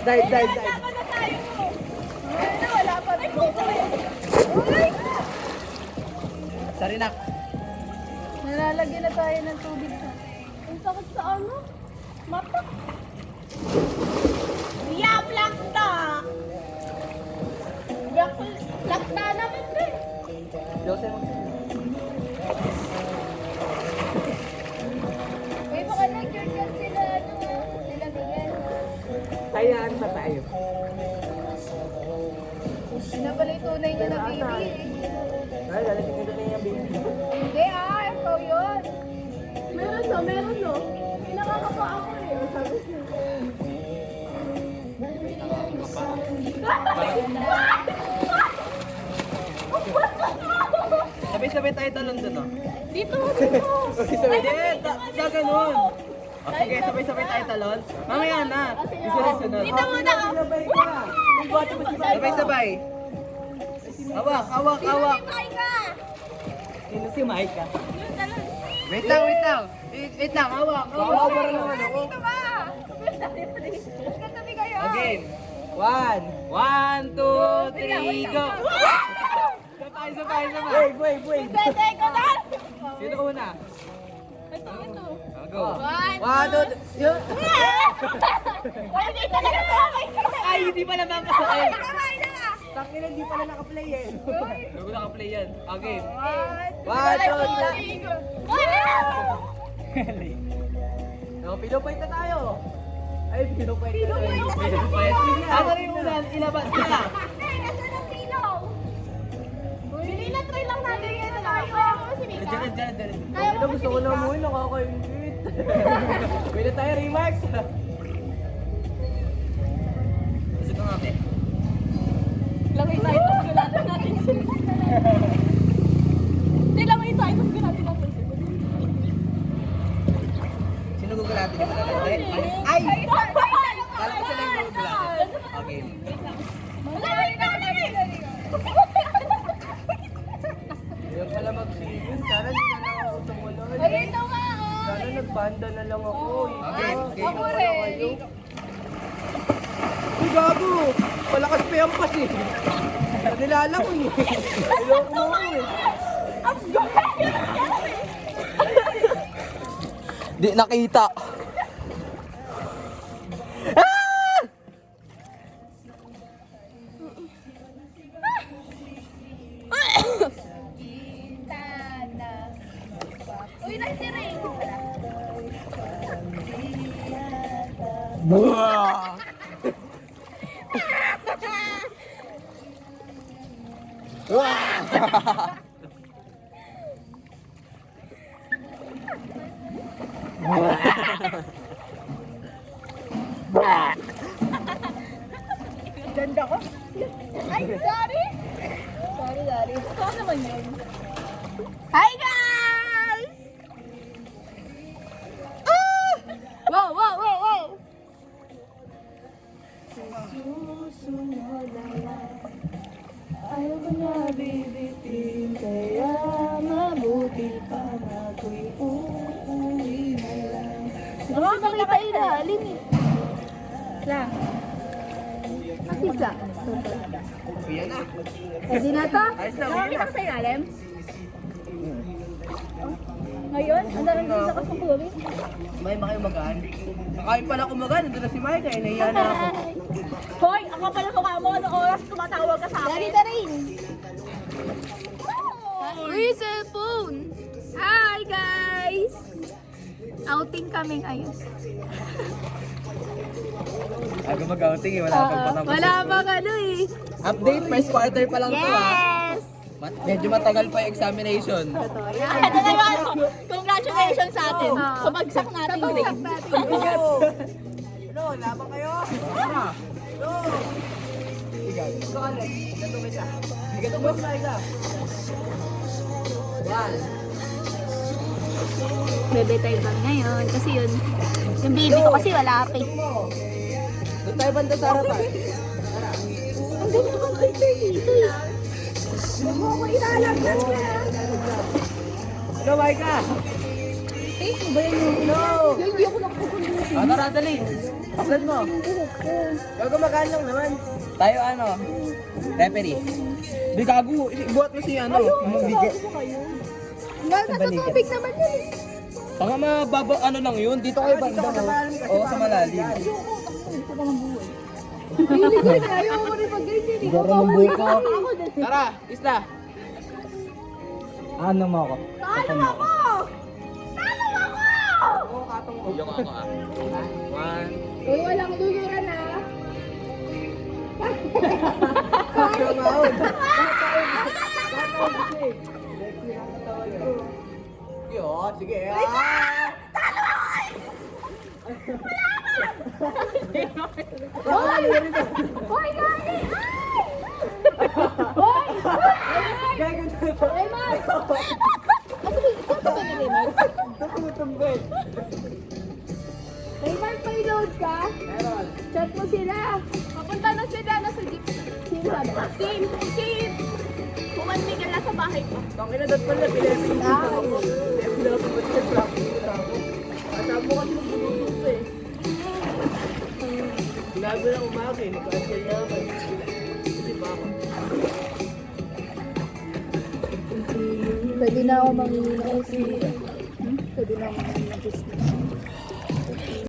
Dive. Tama na tayo. Wala pa rin dito. Uy! Sarinak. Nalalagyan na tayo ng tubig sa... Ang sakit sa ano? Mata. Yap lakta! Lakta naman din. Jose mo. Uy, baka nag-cure sila, ano, sila Miguel. Kayaan pa tayo. Ano pala yung tunay niya na baby? Ay, lalagyan ko na yung baby. Hindi ikaw yun. Meron no. Pinakakapa ako eh. Sabi siya. Sabay-sabay tayo talon doon, oh. Dito. Sabay, ganun. O sige, sabay-sabay tayo talon. Mamaya na. Sunod. Dito muna ka. Sabay-sabay. Hawak. Sinumipay ka. Sino si Micah? Yun, talon. Wait lang, hawak. Dito ka. Katabi kayo. Okay. 1, 2, 3, go! Sabay. Wait. Pwede ko na. Sino una? Ito. Go. 1, 2, 3, yun! Ay, hindi talaga sabay. Ay, hindi pala makasakay. Sabay na. Takin hindi pala naka-play eh. Bago naka-play yan. Okay. 1, 2, 3, go. Pinupay na tayo. Ay, pinupay na tayo. Pinupay na. Ano rin yung ulan? Ilabas ka na. Hey, nasa ng kilo? Try lang natin yan tayo. Si Mika. Diyan. Kaya mo ba si Gusto ko na Mika? mo, nakaka-ingit. Pwede tayo, Remax. Kasi ito nga, Lamay tayo, tapos gulatan natin sila. Hindi, lamay tayo, tapos gulatan natin sila. Sino gugulatin yung malalagay? Ay! Kala ko sila yung gugulatin. Okay. Yung pala mag-serious. Sana hindi na lang ako tumuloy. Ay, ito nga, Sana nagbanda na lang ako. Okay. Ako rin. Uy, gago! Palakas pa yung pas eh. Nilala ko eh. Niloko mo ako eh. Di nakita. Uy, nasi Ray. Buah! Ganda ko. Ay, sorry. Sorry. Ito naman yun. Hi, guys! Wow! Ayaw ko na bibitin, kaya mabuti pa na ako'y uuwi na lang. Nakakita ilalim eh. Lang. Asisa. Yan na. Pwede na to? Ayos na, Nakakita ka sa ilalim? Ngayon? Ang dalang din sa kasungkurin? May kayo magaan. Nakain pala ako magaan. Nandun na si Micah. Nahiya na ako. Hoy! Ako pala mukha mo. Anong oras tumatawag ka sa akin? Dari rin. Uy, cellphone! Hi, guys! Outing kami ngayon. Aga mag-outing eh. Wala pang patapos. Wala pang ano eh. Update. First quarter pa lang to ah. Yes! Medyo matagal pa yung examination. Ito na yung congratulations sa atin. Sabagsak natin grade. Ano? Laban kayo? Ano? Ano? Ikaw. Ikaw, Alex. Gato kita. Gato mo sa ika. One. Bebe tayo ba ngayon? Kasi yun, yung baby ko kasi wala pa eh. Doon tayo banda sa harapan. Ang ganda kong culture dito eh. Huwag mo ko ilalagyan ka. Ano, Micah? Eh, ba yan yung... No! Hindi ako nakakukulit. Tara, dali. Saan mo? Gago magaan lang naman. Tayo ano? Referee. Di gago. Buhat mo si ano. Magbigay. Nasa tubig naman yun eh. Baka mababa ano lang yun. Dito kayo banda mo. Oo, sa malalim. Hindi ko na. Ayaw ko rin mag-ganyan. Garo ng buko. Ako din. Tara, isla. Ano mo ako? Talo ako! Talo ako! Oo, katong mo. Yung ako ah. One. Uy, walang luluran na. Kamahon. Yun, sige. Hoy! Hoy, gani! Hoy! Raymond! Saan ka ba ni Raymond? Tumutumbay. Raymond, may load ka? Meron. Chat mo sila. Papunta na sila. Nasa jeep. Sino sabi? Si Juan Miguel nasa bahay ko. Tangin na, pala. Pinapin ako. Pinapin ako. Kasama kasi magbulutos eh. Sinabi na umaga eh. Nag-cancel na ako. Hindi pa ako. Pwede na ako mangingi ng pwede na ako mangingi ng business.